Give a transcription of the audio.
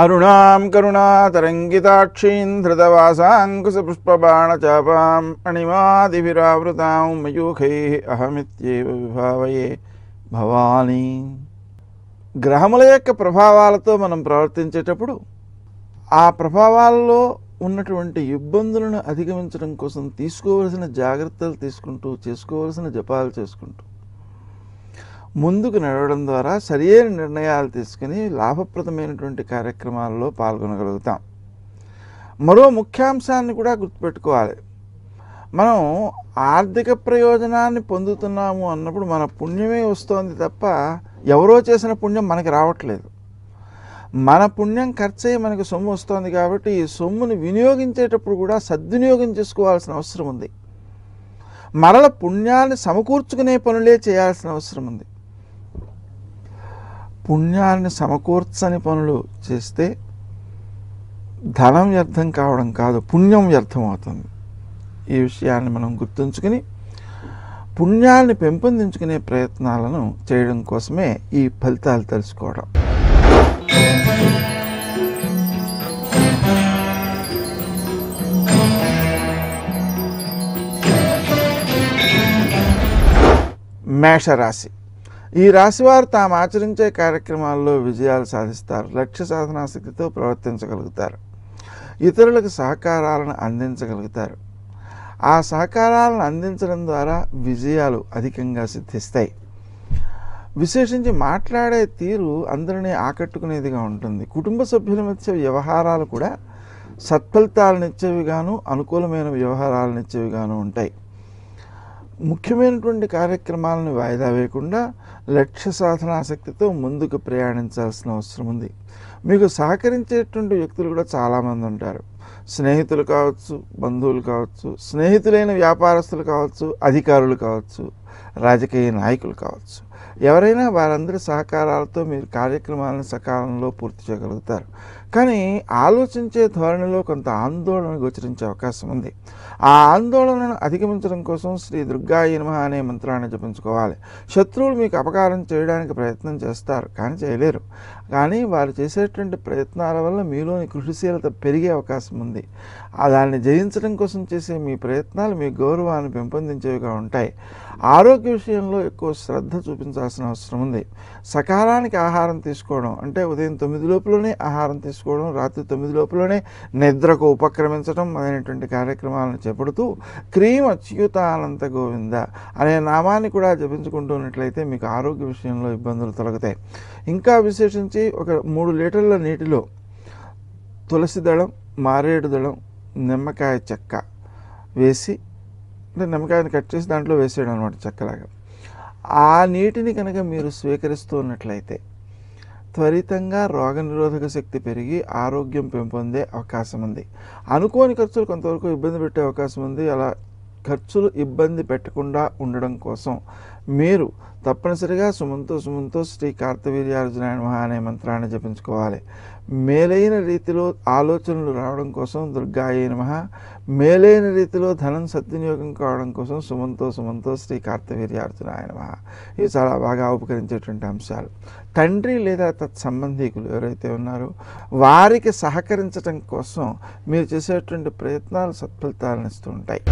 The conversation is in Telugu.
అరుణాం కరుణాతరంగితాక్షీం ధృతవాసాంకుశపుష్పబాణచాపాం అణిమాదిభిరావృతాం మయూఖైః అహమిత్యేవ విభావయే భవాని. గ్రహముల యొక్క ప్రభావాలతో మనం ప్రవర్తించేటప్పుడు ఆ ప్రభావాలలో ఉన్నటువంటి ఇబ్బందులను అధిగమించడం కోసం తీసుకోవలసిన జాగ్రత్తలు తీసుకుంటూ, చేసుకోవలసిన జపాలు చేసుకుంటూ ముందుకు నడవడం ద్వారా సరియైన నిర్ణయాలు తీసుకుని లాభప్రదమైనటువంటి కార్యక్రమాల్లో పాల్గొనగలుగుతాం. మరో ముఖ్యాంశాన్ని కూడా గుర్తుపెట్టుకోవాలి. మనం ఆర్థిక ప్రయోజనాన్ని పొందుతున్నాము అన్నప్పుడు మన పుణ్యమే వస్తోంది తప్ప ఎవరో చేసిన పుణ్యం మనకి రావట్లేదు. మన పుణ్యం ఖర్చయి మనకు సొమ్ము వస్తుంది కాబట్టి ఈ సొమ్ముని వినియోగించేటప్పుడు కూడా సద్వినియోగం చేసుకోవాల్సిన అవసరం ఉంది. మరల పుణ్యాన్ని సమకూర్చుకునే పనులే చేయాల్సిన అవసరం ఉంది. పుణ్యాన్ని సమకూర్చని పనులు చేస్తే ధనం వ్యర్థం కావడం కాదు, పుణ్యం వ్యర్థం అవుతుంది. ఈ విషయాన్ని మనం గుర్తుంచుకుని పుణ్యాన్ని పెంపొందించుకునే ప్రయత్నాలను చేయడం కోసమే ఈ ఫలితాలు తెలుసుకోవడం. మేషరాశి. ఈ రాశివారు తాము ఆచరించే కార్యక్రమాల్లో విజయాలు సాధిస్తారు. లక్ష్య సాధనాశక్తితో ప్రవర్తించగలుగుతారు. ఇతరులకు సహకారాలను అందించగలుగుతారు. ఆ సహకారాలను అందించడం ద్వారా విజయాలు అధికంగా సిద్ధిస్తాయి. విశేషించి మాట్లాడే తీరు అందరినీ ఆకట్టుకునేదిగా ఉంటుంది. కుటుంబ సభ్యుల మధ్య వ్యవహారాలు కూడా సత్ఫలితాలనిచ్చేవిగాను, అనుకూలమైన వ్యవహారాలనిచ్చేవిగాను ఉంటాయి. ముఖ్యమైనటువంటి కార్యక్రమాలను వాయిదా వేయకుండా లక్ష్య సాధనాశక్తితో ముందుకు ప్రయాణించాల్సిన అవసరం ఉంది. మీకు సహకరించేటువంటి వ్యక్తులు కూడా చాలామంది ఉంటారు. స్నేహితులు కావచ్చు, బంధువులు కావచ్చు, స్నేహితులైన వ్యాపారస్తులు కావచ్చు, అధికారులు కావచ్చు, రాజకీయ నాయకులు కావచ్చు. ఎవరైనా వారందరి సహకారాలతో మీరు కార్యక్రమాలను సకాలంలో పూర్తి చేయగలుగుతారు. కానీ ఆలోచించే ధోరణిలో కొంత ఆందోళన గోచరించే అవకాశం ఉంది. ఆ ఆందోళనను అధిగమించడం కోసం శ్రీ దుర్గాయ నమః అనే మంత్రాన్ని జపించుకోవాలి. శత్రువులు మీకు అపకారం చేయడానికి ప్రయత్నం చేస్తారు, కానీ చేయలేరు. కానీ వారు చేసేటువంటి ప్రయత్నాల వల్ల మీలోని కృషిశీలత పెరిగే అవకాశం ఉంది. దాన్ని జయించడం కోసం చేసే మీ ప్రయత్నాలు మీ గౌరవాన్ని పెంపొందించేవిగా ఉంటాయి. ఆరోగ్య విషయంలో ఎక్కువ శ్రద్ధ చూపించాల్సిన అవసరం ఉంది. సకాలానికి ఆహారం తీసుకోవడం అంటే ఉదయం 9 లోపలనే ఆహారం తీసుకోవడం, రాత్రి 9 లోపలనే నిద్రకు ఉపక్రమించడం అనేటువంటి కార్యక్రమాలను చేపడుతూ క్రీమ అచ్యుతానంత గోవింద అనే నామాన్ని కూడా జపించుకుంటున్నట్లయితే మీకు ఆరోగ్య విషయంలో ఇబ్బందులు తొలగుతాయి. ఇంకా విశేషించి ఒక 3 లీటర్ల నీటిలో తులసి దళం, మారేడు దళం, నిమ్మకాయ చెక్క వేసి, అంటే నిమ్మకాయని కట్ చేసి దాంట్లో వేసేయడం అనమాట చెక్కలాగా. ఆ నీటిని కనుక మీరు స్వీకరిస్తూ ఉన్నట్లయితే త్వరితంగా రోగనిరోధక శక్తి పెరిగి ఆరోగ్యం పెంపొందే అవకాశం ఉంది. అనుకోని ఖర్చులు కొంతవరకు ఇబ్బంది పెట్టే అవకాశం ఉంది. అలా ఖర్చులు ఇబ్బంది పెట్టకుండా ఉండడం కోసం మీరు తప్పనిసరిగా సుమంతో శ్రీ కార్తవీర్యార్జునాయ నమః అనే మంత్రాన్ని జపించుకోవాలి. మేలైన రీతిలో ఆలోచనలు రావడం కోసం దుర్గాయ నమః, మేలైన రీతిలో ధనం సద్వినియోగం కావడం కోసం సుమంతో శ్రీ కార్తవీర్యార్జునాయ నమః. ఇవి చాలా బాగా ఉపకరించేటువంటి అంశాలు. తండ్రి లేదా తత్సంబంధీకులు ఎవరైతే ఉన్నారో వారికి సహకరించడం కోసం మీరు చేసేటువంటి ప్రయత్నాలు సత్ఫలితాలను ఇస్తూ ఉంటాయి.